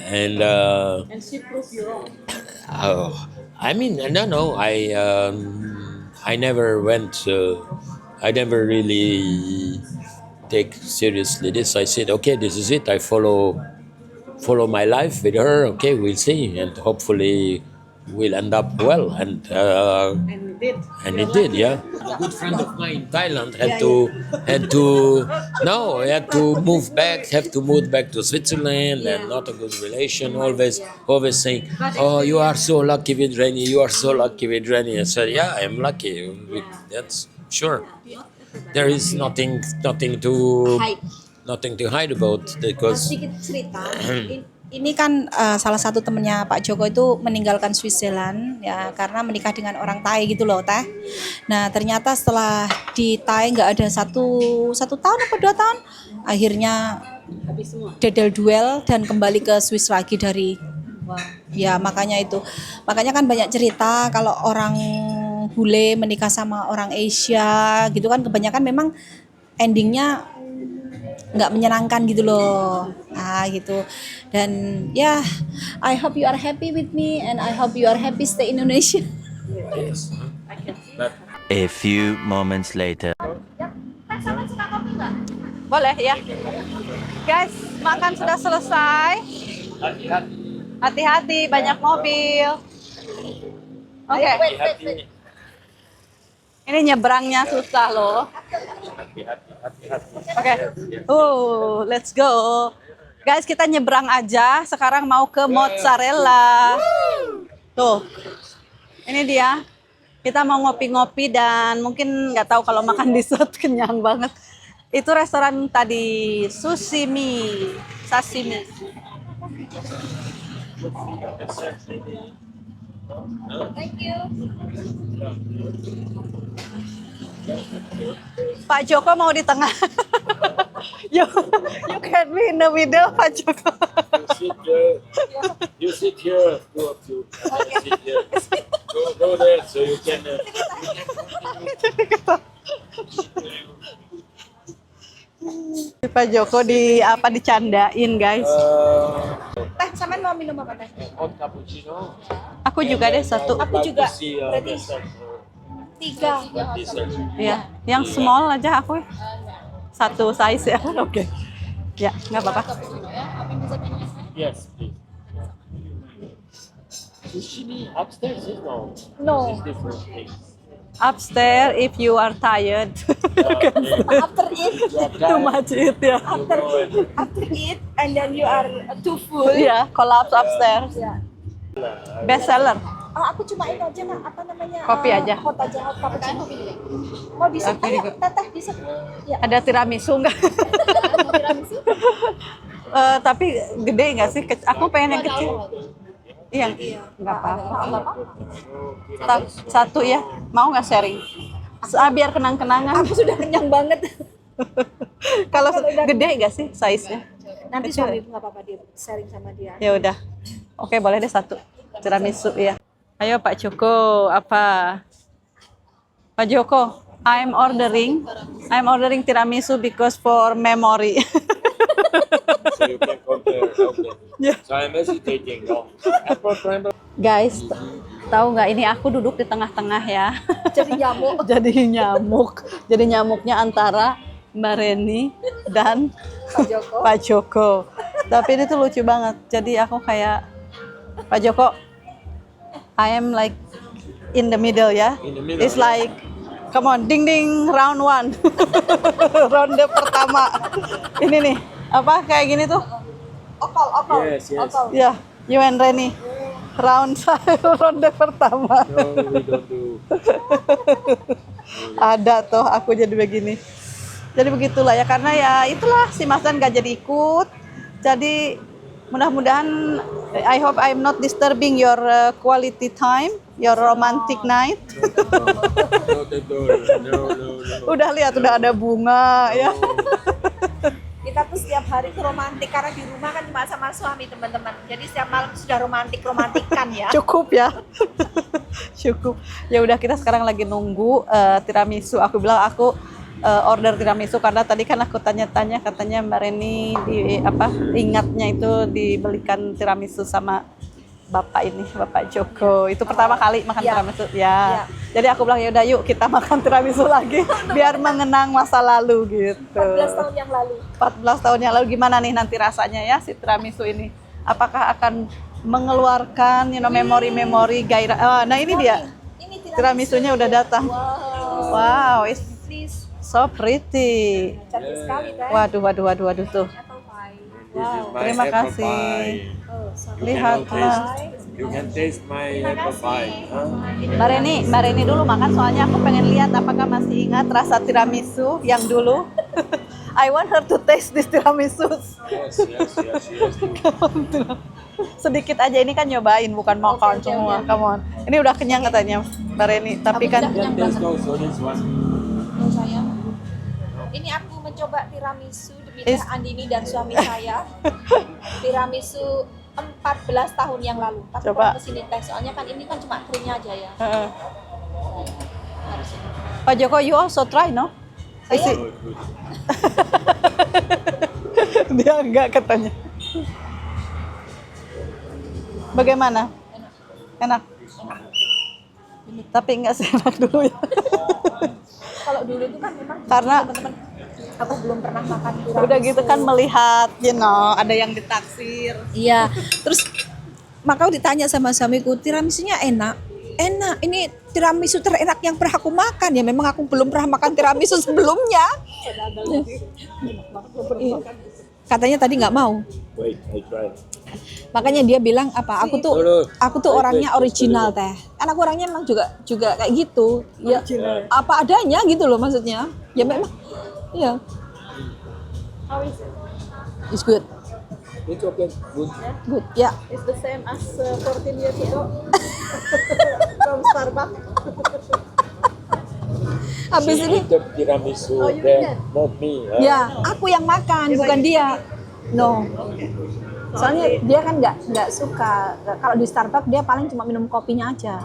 And And she proved you wrong. oh, I mean, no. I never went. I never really take seriously this. I said, okay, this is it. I follow my life with her. Okay, we'll see, and hopefully we'll end up well. And it did, yeah. A good friend of mine in Thailand had to no, he had to move back, to Switzerland, and not a good relation. Always saying, "Oh, you are so lucky with Rennie. You are so lucky with Rennie." I said, "Yeah, I'm lucky. That's sure. There is nothing to hide about because." Sedikit cerita. Ini kan salah satu temennya Pak Joko itu meninggalkan Switzerland ya karena menikah dengan orang Thai gitu loh Teh. Nah ternyata setelah di Thai nggak ada satu tahun apa 2 tahun, akhirnya Habis semua. dedel duel dan kembali ke Swiss lagi dari ya makanya kan banyak cerita kalau orang bule menikah sama orang Asia gitu kan kebanyakan memang endingnya nggak menyenangkan gitu loh. Gitu. Dan ya, I hope you are happy with me and I hope you are happy stay in Indonesia. Yes. But A few moments later. Boleh ya. Guys, makan sudah selesai. Hati-hati, banyak mobil. Oke. Ini nyebrangnya susah loh. Oke. Let's go. Guys, kita nyebrang aja. Sekarang mau ke mozzarella. Tuh. Ini dia. Kita mau ngopi-ngopi dan mungkin nggak tahu kalau makan dessert kenyang banget. Itu restoran tadi sashimi. Thank you. Pak Joko mau di tengah. you can be in the middle, Pak Joko. you sit here, two of you. Sit here. Go there so you can. Pak Joko dicandain, guys. Teh, sampean mau minum apa teh? Hot cappuccino. Aku juga deh satu. Aku juga. Berarti Tiga. Ya, yang small aja aku. Satu size ya. Oke. Ya, nggak apa-apa. Yes, please. Sushi upstairs is no. No. It's different things. Upstairs if you are tired. After eat, Too much eat ya. after eat, and then you are too full. Iya, collapse upstairs. Ya. Best seller. Aku cuma itu aja Kak, apa namanya? Kopi aja. Hot cappuccino. Mau dessert Kopi juga. teteh dessert. Ya. Ada tiramisu nggak? Tapi gede nggak sih? Aku pengen yang kecil. Iya, nggak apa-apa. Satu ya, mau nggak sharing? Biar kenang-kenangan. Aku sudah kenyang banget. Kalau gede nggak sih size-nya? Nanti Kecil. suami nggak apa-apa dia sharing sama dia. Ya udah, oke boleh deh satu tiramisu ya. Ayo Pak Joko, apa? Pak Joko, I'm ordering tiramisu because for memory. So you can compare. Okay. Yeah. So I'm hesitating. No. Guys, tahu nggak ini aku duduk di tengah-tengah ya. Jadi nyamuk. Jadi nyamuknya antara Mbak Reni dan Pak Joko. Tapi ini tuh lucu banget. Jadi aku kayak Pak Joko, I am like in the middle ya. In the middle, It's yeah. like, come on, ding ding, round 1. Ronde pertama. Ini nih, apa kayak gini tuh? Okol. Yes, yes. Okol. Ya, you and Reni. Ronde pertama. No, we don't do. Ada toh aku jadi begini. Jadi begitulah ya, karena ya itulah si Mas Dan gak jadi ikut. Jadi mudah-mudahan I hope I'm not disturbing your quality time, your romantic night. Not at all. No. Udah lihat udah ada bunga ya. Kita tuh setiap hari tuh romantis karena di rumah kan cuma sama suami teman-teman. Jadi setiap malam sudah romantikan ya. Cukup ya. Cukup. Ya udah kita sekarang lagi nunggu tiramisu. Aku bilang aku order tiramisu karena tadi kan aku tanya-tanya katanya Mbak Reni ingatnya itu dibelikan tiramisu sama Bapak ini, Bapak Joko. Itu pertama kali makan Iya. tiramisu. Ya. Iya. Jadi aku bilang ya udah yuk kita makan tiramisu lagi biar mengenang masa lalu gitu. 14 tahun yang lalu. 14 tahun yang lalu gimana nih nanti rasanya ya si tiramisu ini? Apakah akan mengeluarkan memori-memori gairah? Nah ini dia. Ini Tiramisunya udah datang. Wow, it's Please. so pretty. Cantik sekali teh. Waduh tuh. Apple pie. This is my Terima apple kasih. pie. Oh, sorry. You Lihatlah. You can taste my apple pie. Huh? Mbak Reni dulu makan soalnya aku pengen lihat apakah masih ingat rasa tiramisu yang dulu. I want her to taste this tiramisu. Yes. Sedikit aja ini kan nyobain bukan makan Oke, semua. oke. Come on. Ini udah kenyang katanya Mbak Reni, tapi Aku kan tidak kenyang Taste banget. also this one. Oh, sayang. Ini aku mencoba tiramisu demi Is- Teh Andini dan suami saya. Tiramisu 14 tahun yang lalu. Tapi Coba. kalau kesini teh, soalnya kan ini kan cuma krimnya aja ya. Heeh. Harus ini. Pak Joko, you also try, no? Is Saya- it- Dia enggak katanya. Bagaimana? Enak. Tapi enggak seenak dulu ya. Kalau dulu itu kan memang Karena- teman-teman aku belum pernah makan tiramisu. Udah gitu kan melihat, ada yang ditaksir. Iya, terus maka ditanya sama suamiku, tiramisunya enak. Enak, ini tiramisu terenak yang pernah aku makan. Ya memang aku belum pernah makan tiramisu sebelumnya. Iya. Katanya tadi nggak mau. Wait, I try. Makanya dia bilang apa? Aku tuh orangnya original teh. Kan aku orangnya emang juga kayak gitu. Ya apa adanya gitu loh maksudnya. Ya memang. Iya. How is it? It's good. It's okay. Good. Good. Ya. It's the same as 14 years ago from Starbucks. Habis She ini eat the tiramisu, Oh, you then eat that? not me. Huh? ya, aku yang makan, bukan dia. No. Soalnya dia kan nggak suka kalau di Starbucks dia paling cuma minum kopinya aja.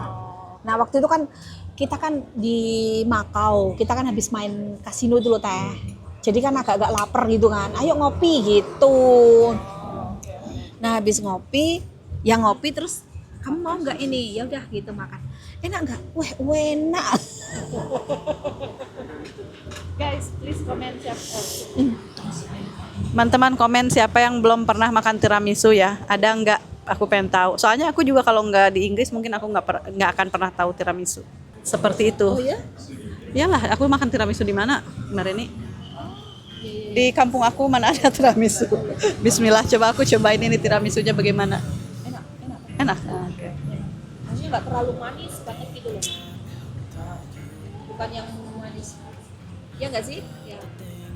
Nah waktu itu kan kita kan di Makau, kita kan habis main kasino dulu teh. Jadi kan agak-agak lapar gitu kan. Ayo ngopi gitu. Nah habis ngopi, yang ngopi terus kamu mau nggak ini? Ya udah gitu makan. Enak nggak? Wah enak. Guys, please comment teman-teman komen siapa yang belum pernah makan tiramisu ya. Ada nggak? Aku pengen tahu. Soalnya aku juga kalau nggak di Inggris mungkin aku nggak akan pernah tahu tiramisu. Seperti itu. Oh ya? Iyalah, aku makan tiramisu di mana kemarin ini? Di kampung aku mana ada tiramisu. Bismillah, coba aku cobain ini tiramisunya bagaimana. Enak, enak. Enak. Ah, oke. Maksudnya nggak terlalu manis banget gitu loh. Bukan yang manis. Ya nggak sih? Ya.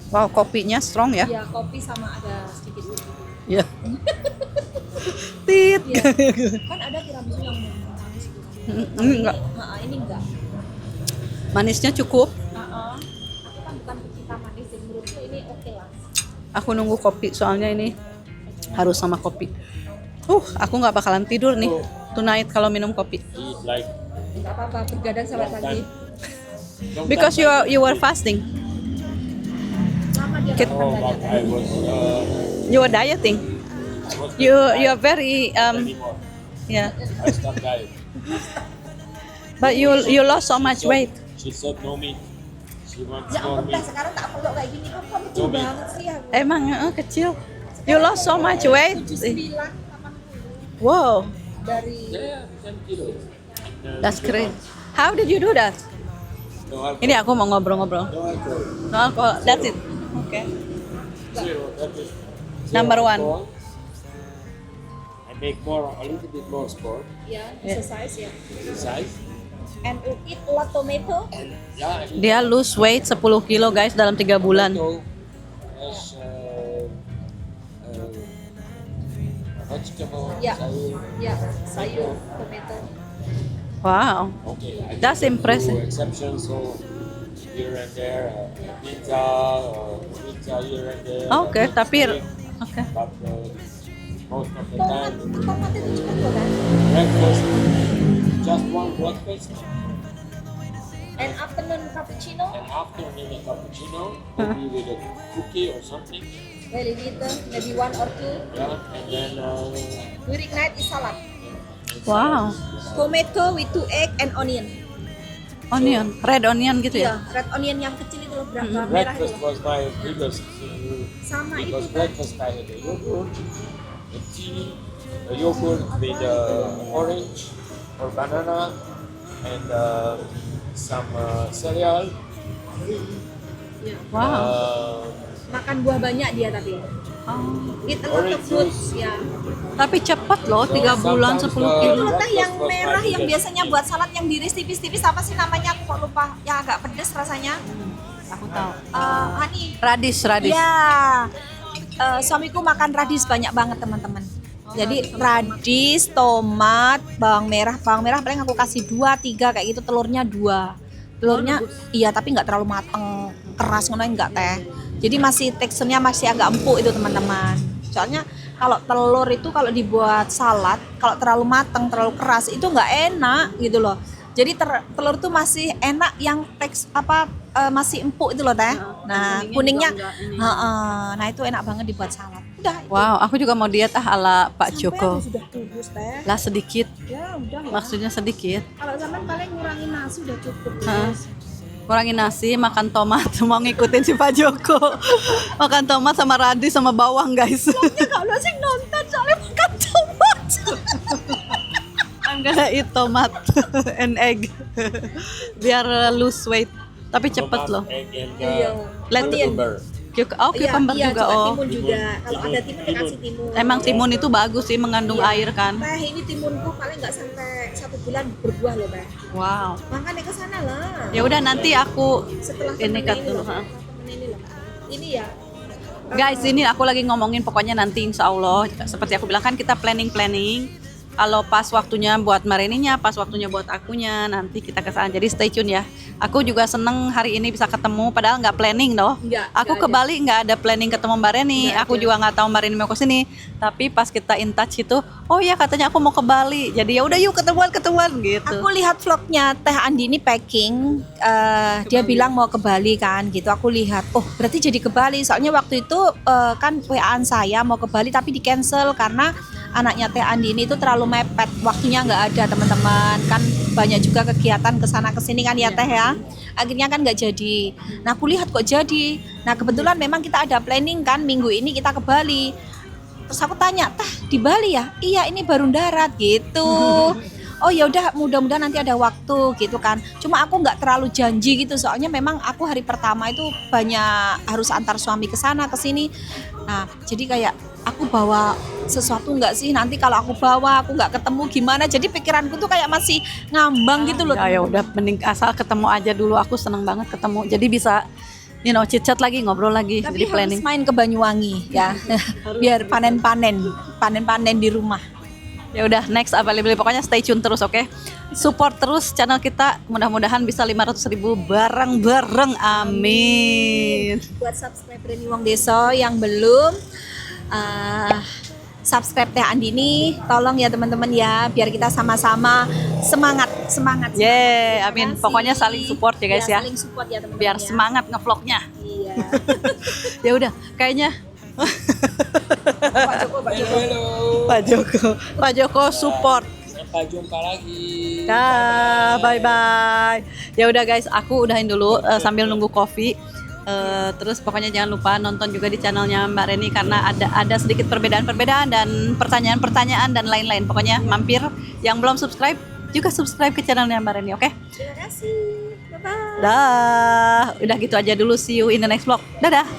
Wow, kopinya strong ya. Ya kopi sama ada sedikit gitu. Ya. Tit. Ya. Kan ada tiramisu yang manis gitu. Ini enggak. Ini enggak. Manisnya cukup. Aku kan bukan pecinta manis, jadi menurutku ini oke lah. Aku nunggu kopi soalnya ini harus sama kopi. Aku nggak bakalan tidur nih tonight kalau minum kopi. Eat like Enggak apa-apa, bergadang sampai pagi. Because you were fasting. Lama dia Kit- makan Oh, but banyak. I was You were dieting. You are very anymore. yeah. I stopped diet. But you lost so much weight. She said no meat. She wants Ya more ampun dah, meat. sekarang tak peluk kayak gini, kamu kecil Tomi. banget sih ya. Emang kecil. You lost so much weight. 79, 80 Wow, dari Yeah, 10 kilos. that's great. How did you do that? No alcohol. Ini aku mau ngobrol-ngobrol. No alcohol. No alcohol. That's it. Okay. Zero. That is Number one. alcohol. I make a little bit more sport, ya exercise ya. exercise. And eat a lot tomato. Yeah, I eat Dia lose weight 10 kilo guys dalam 3 bulan. tomato, as, vegetable, Yeah. sayur. Ya, sayur, tomato. Wow. Okay, I That's can impressive. do exceptions, so here and there, pizza here and there. Oke, tapi steak, oke. but most of the Tomat, time, tomat itu cepat kok kan? breakfast, just one breakfast, And afternoon cappuccino, And after maybe cappuccino, maybe with a cookie or something. very little, maybe 1 or 2. Yeah, and then During night is salad. Wow. Tomato with 2 egg and onion. Onion, red onion gitu ya? Iya, red onion yang kecil itu loh, berapa merah breakfast itu. was my biggest. Sama itu Because kan. breakfast I had a yogurt, a tea, a yogurt with orange or banana, and some cereal. Wow. Makan buah banyak dia tapi. Oh. Eat a lot of fruits ya. Tapi cepet loh, 3 bulan 10 sometimes, kilo. Itu teh yang breakfast was merah my yang biggest. biasanya buat salad yang diiris tipis-tipis apa sih namanya? Aku kok lupa. Yang agak pedes rasanya. Aku tahu. Hani. Radis. Ya. Suamiku makan radis banyak banget teman-teman. Jadi radis, tomat, bawang merah paling aku kasih 2-3 kayak gitu, telurnya 2. Telurnya iya tapi nggak terlalu mateng, keras ngono enggak teh. Jadi masih teksturnya masih agak empuk itu teman-teman. Soalnya kalau telur itu kalau dibuat salad, kalau terlalu mateng, terlalu keras itu nggak enak gitu loh. Jadi telur tuh masih enak yang masih empuk itu loh teh. Nah kuningnya, juga enggak ini. nah itu enak banget dibuat salad. Udah. Itu. Wow, aku juga mau diet ala Pak Sampai Joko. aku sudah kurus teh. Lah sedikit, Ya udah ya. maksudnya sedikit. Kalau zaman paling ngurangin nasi udah cukup. Hah? Guys. Kurangin nasi, makan tomat, mau ngikutin si Pak Joko. Makan tomat sama radis sama bawang guys. Ya kalau sih nonton soalnya makan tomat. I'm gonna eat tomat and egg biar lose weight. Tapi cepet Tomat, loh. egg, and Iya. cucumber. Cucumber juga oh. Timun juga. Kalau ada timun dikasih timun. Emang timun itu bagus sih, mengandung air kan. Teh ini timunku paling nggak sampai 1 bulan berbuah loh teh. Wow. Makanya ke sana lah. Ya udah nanti aku Setelah ini temen cut ini dulu. loh. Ha. Temen ini loh. Ini ya. Guys, ini aku lagi ngomongin pokoknya nanti insya Allah seperti aku bilang kan kita planning. Kalau pas waktunya buat Mareninya, pas waktunya buat akunya, nanti kita kesana. Jadi stay tune ya. Aku juga seneng hari ini bisa ketemu, padahal nggak planning loh. Aku ke Bali nggak ada planning ketemu Mbak Reni. Aku juga nggak tahu Mbak Reni mau ke sini. Tapi pas kita in touch itu, oh ya katanya aku mau ke Bali. Jadi ya udah yuk ketemuan gitu. Aku lihat vlognya Teh Andi ini packing, dia bilang mau ke Bali kan gitu. Aku lihat, oh berarti jadi ke Bali. Soalnya waktu itu kan WA-an saya mau ke Bali tapi di cancel karena anaknya Teh Andi ini itu terlalu mepet, waktunya nggak ada teman-teman. Kan banyak juga kegiatan kesana kesini kan ya Teh ya. Akhirnya kan nggak jadi. Nah aku lihat kok jadi. Nah kebetulan memang kita ada planning kan minggu ini kita ke Bali. Terus aku tanya, Teh di Bali ya? Iya ini baru darat gitu. Oh ya udah mudah-mudahan nanti ada waktu gitu kan. Cuma aku nggak terlalu janji gitu soalnya memang aku hari pertama itu banyak harus antar suami ke sana ke sini. Nah jadi kayak aku bawa sesuatu nggak sih nanti kalau aku bawa aku nggak ketemu gimana. Jadi pikiranku tuh kayak masih ngambang gitu loh. Ya udah mending asal ketemu aja dulu. Aku seneng banget ketemu. Jadi bisa chit-chat lagi, ngobrol lagi. Tapi Jadi harus planning. main ke Banyuwangi ya. Biar panen di rumah. Ya udah next apa beli pokoknya stay tune terus oke. Support terus channel kita. Mudah-mudahan bisa 500.000 bareng-bareng. Amin. Buat subscriber Reni Wong Deso yang belum subscribe Teh Andini, tolong ya teman-teman ya, biar kita sama-sama semangat. Yeay, amin. Terima kasih. Pokoknya saling support ya guys ya. Saling support ya teman-teman. Biar ya. semangat ngevlognya. Iya. Ya udah, kayaknya Pak Joko. Pak Joko support. Sampai jumpa lagi. Dah, bye. Ya udah guys, aku udahin dulu sambil nunggu kopi. Terus pokoknya jangan lupa nonton juga di channelnya Mbak Reni karena ada sedikit perbedaan dan pertanyaan dan lain-lain. Pokoknya mampir yang belum subscribe juga subscribe ke channelnya Mbak Reni, oke? Terima kasih. Bye-bye. Dah, udah gitu aja dulu. See you in the next vlog. Dadah.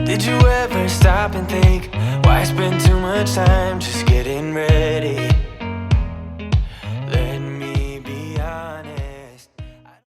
Did you ever stop and think, why spend too much time just getting ready?